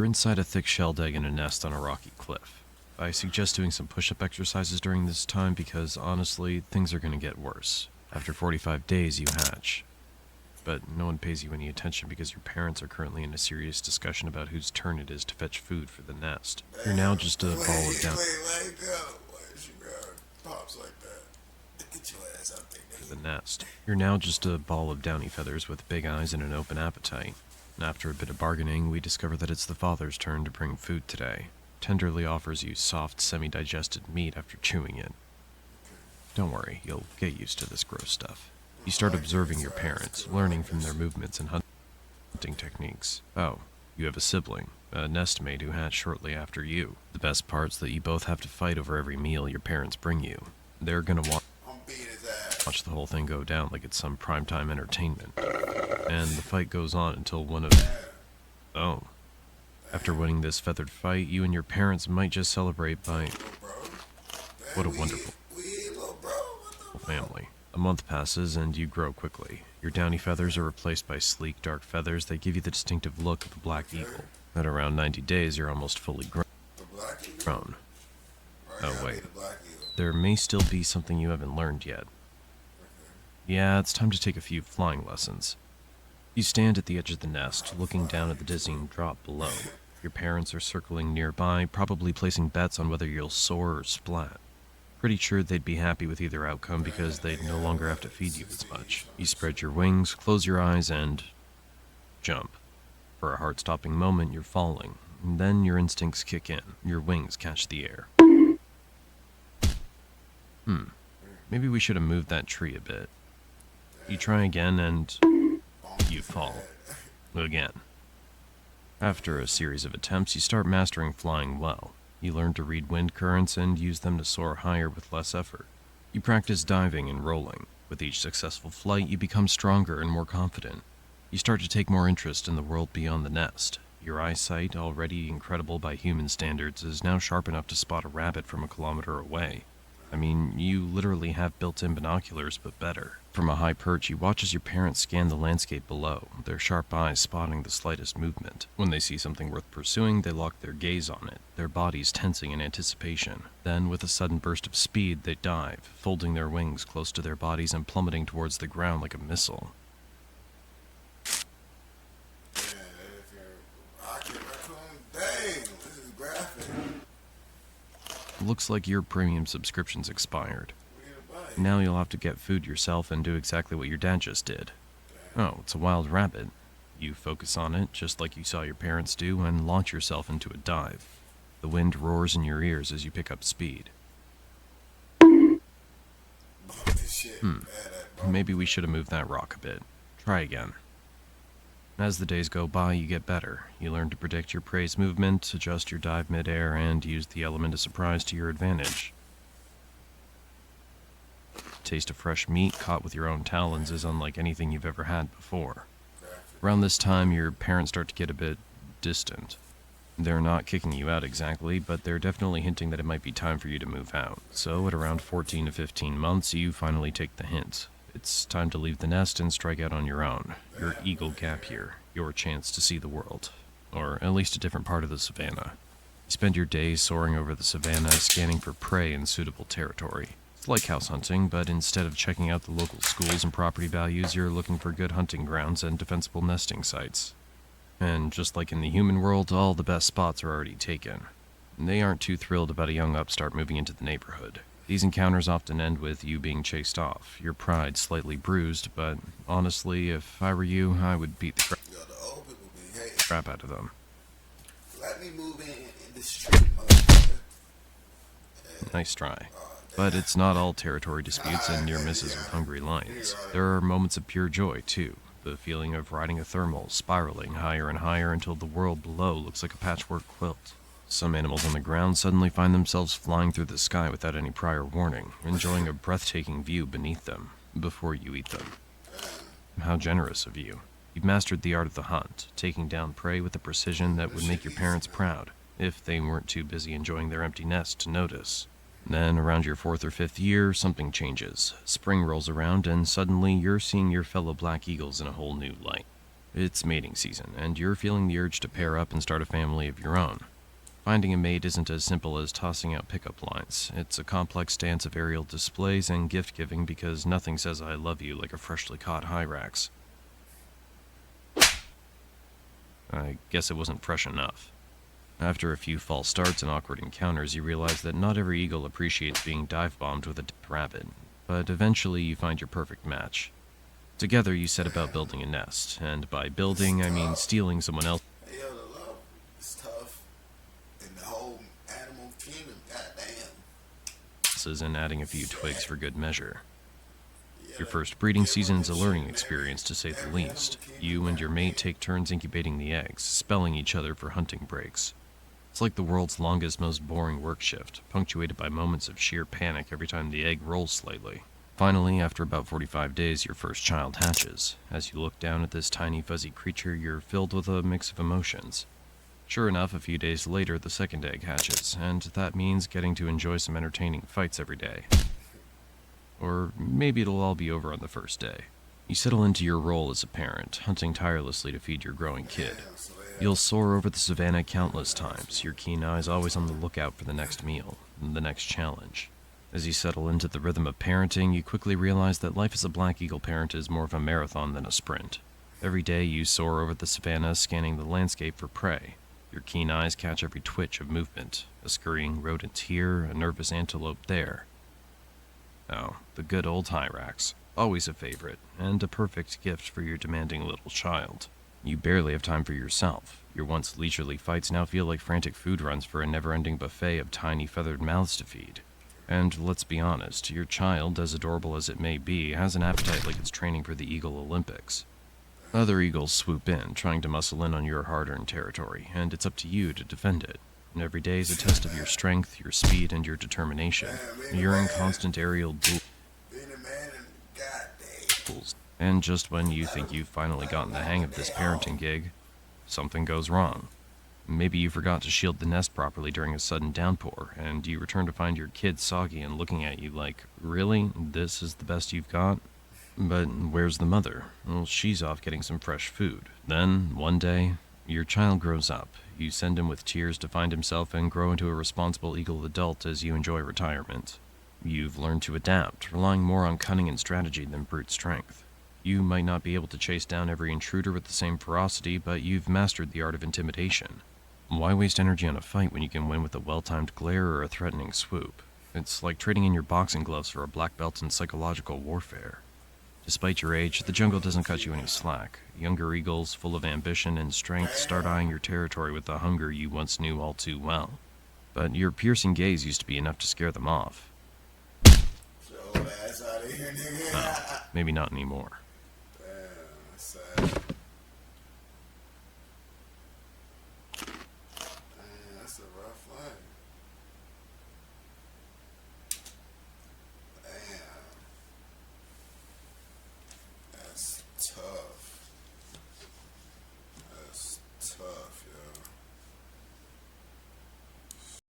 You're inside a thick shelled egg in a nest on a rocky cliff. I suggest doing some push-up exercises during this time because, honestly, things are going to get worse. After 45 days, you hatch. But no one pays you any attention because your parents are currently in a serious discussion about whose turn it is to fetch food for the nest. You're now just a ball of down. For the nest. You're now just a ball of downy feathers with big eyes and an open appetite. After a bit of bargaining, we discover that it's the father's turn to bring food today. Tenderly offers you soft, semi-digested meat after chewing it. Don't worry, you'll get used to this gross stuff. You start observing your parents, learning from their movements and hunting techniques. Oh, you have a sibling, a nestmate who hatched shortly after you. The best part's that you both have to fight over every meal your parents bring you. They're gonna watch the whole thing go down like it's some primetime entertainment. And the fight goes on until one of... Oh. After winning this feathered fight, you and your parents might just celebrate by... What a wonderful family. A month passes and you grow quickly. Your downy feathers are replaced by sleek, dark feathers that give you the distinctive look of a black eagle. At around 90 days, you're almost fully grown. Oh wait, there may still be something you haven't learned yet. Yeah, it's time to take a few flying lessons. You stand at the edge of the nest, looking down at the dizzying drop below. Your parents are circling nearby, probably placing bets on whether you'll soar or splat. Pretty sure they'd be happy with either outcome because they'd no longer have to feed you as much. You spread your wings, close your eyes, and... jump. For a heart-stopping moment, you're falling. And then your instincts kick in. Your wings catch the air. Maybe we should have moved that tree a bit. You try again, and... you fall. Again. After a series of attempts, you start mastering flying well. You learn to read wind currents and use them to soar higher with less effort. You practice diving and rolling. With each successful flight, you become stronger and more confident. You start to take more interest in the world beyond the nest. Your eyesight, already incredible by human standards, is now sharp enough to spot a rabbit from a kilometer away. I mean, you literally have built-in binoculars, but better. From a high perch, you watch as your parents scan the landscape below, their sharp eyes spotting the slightest movement. When they see something worth pursuing, they lock their gaze on it, their bodies tensing in anticipation. Then, with a sudden burst of speed, they dive, folding their wings close to their bodies and plummeting towards the ground like a missile. Looks like your premium subscription's expired. Now you'll have to get food yourself and do exactly what your dad just did. Oh, it's a wild rabbit. You focus on it, just like you saw your parents do, and launch yourself into a dive. The wind roars in your ears as you pick up speed. Maybe we should have moved that rock a bit. Try again. As the days go by, you get better. You learn to predict your prey's movement, adjust your dive mid-air, and use the element of surprise to your advantage. Taste of fresh meat caught with your own talons is unlike anything you've ever had before. Around this time, your parents start to get a bit distant. They're not kicking you out exactly, but they're definitely hinting that it might be time for you to move out. So at around 14 to 15 months, you finally take the hint. It's time to leave the nest and strike out on your own. Your eagle gap year, your chance to see the world. Or at least a different part of the savannah. You spend your days soaring over the savannah, scanning for prey in suitable territory. It's like house hunting, but instead of checking out the local schools and property values, you're looking for good hunting grounds and defensible nesting sites. And just like in the human world, all the best spots are already taken. They aren't too thrilled about a young upstart moving into the neighborhood. These encounters often end with you being chased off, your pride slightly bruised, but honestly, if I were you, I would beat the crap out of them. Let me move in this street, motherfucker. Nice try. But it's not all territory disputes and near misses with hungry lions. There are moments of pure joy, too. The feeling of riding a thermal, spiraling higher and higher until the world below looks like a patchwork quilt. Some animals on the ground suddenly find themselves flying through the sky without any prior warning, enjoying a breathtaking view beneath them, before you eat them. How generous of you. You've mastered the art of the hunt, taking down prey with a precision that would make your parents proud, if they weren't too busy enjoying their empty nest to notice. Then, around your 4th or 5th year, something changes. Spring rolls around, and suddenly you're seeing your fellow black eagles in a whole new light. It's mating season, and you're feeling the urge to pair up and start a family of your own. Finding a mate isn't as simple as tossing out pickup lines. It's a complex dance of aerial displays and gift-giving because nothing says I love you like a freshly caught Hyrax. I guess it wasn't fresh enough. After a few false starts and awkward encounters, you realize that not every eagle appreciates being dive-bombed with a dead rabbit, but eventually you find your perfect match. Together you set about building a nest, and by building, I mean stealing someone else's Hey, yo, the love is tough. And the whole animal kingdom, goddamn. and adding a few twigs for good measure. Yeah, Your first breeding season is a learning experience, to say the least. You and your mate take turns incubating the eggs, spelling each other for hunting breaks. It's like the world's longest, most boring work shift, punctuated by moments of sheer panic every time the egg rolls slightly. Finally, after about 45 days, your first child hatches. As you look down at this tiny, fuzzy creature, you're filled with a mix of emotions. Sure enough, a few days later, the second egg hatches, and that means getting to enjoy some entertaining fights every day. Or maybe it'll all be over on the first day. You settle into your role as a parent, hunting tirelessly to feed your growing kid. You'll soar over the savannah countless times, your keen eyes always on the lookout for the next meal, the next challenge. As you settle into the rhythm of parenting, you quickly realize that life as a black eagle parent is more of a marathon than a sprint. Every day you soar over the savannah, scanning the landscape for prey. Your keen eyes catch every twitch of movement, a scurrying rodent here, a nervous antelope there. Oh, the good old Hyrax, always a favorite, and a perfect gift for your demanding little child. You barely have time for yourself. Your once leisurely fights now feel like frantic food runs for a never-ending buffet of tiny feathered mouths to feed. And let's be honest, your child, as adorable as it may be, has an appetite like it's training for the Eagle Olympics. Other eagles swoop in, trying to muscle in on your hard-earned territory, and it's up to you to defend it. And every day is a test of your strength, your speed, and your determination. You're in constant aerial duels. And just when you think you've finally gotten the hang of this parenting gig, something goes wrong. Maybe you forgot to shield the nest properly during a sudden downpour, and you return to find your kid soggy and looking at you like, really? This is the best you've got? But where's the mother? Well, she's off getting some fresh food. Then, one day, your child grows up. You send him with tears to find himself and grow into a responsible eagle adult as you enjoy retirement. You've learned to adapt, relying more on cunning and strategy than brute strength. You might not be able to chase down every intruder with the same ferocity, but you've mastered the art of intimidation. Why waste energy on a fight when you can win with a well-timed glare or a threatening swoop? It's like trading in your boxing gloves for a black belt in psychological warfare. Despite your age, the jungle doesn't cut you any slack. Younger eagles, full of ambition and strength, start eyeing your territory with the hunger you once knew all too well. But your piercing gaze used to be enough to scare them off. Maybe not anymore.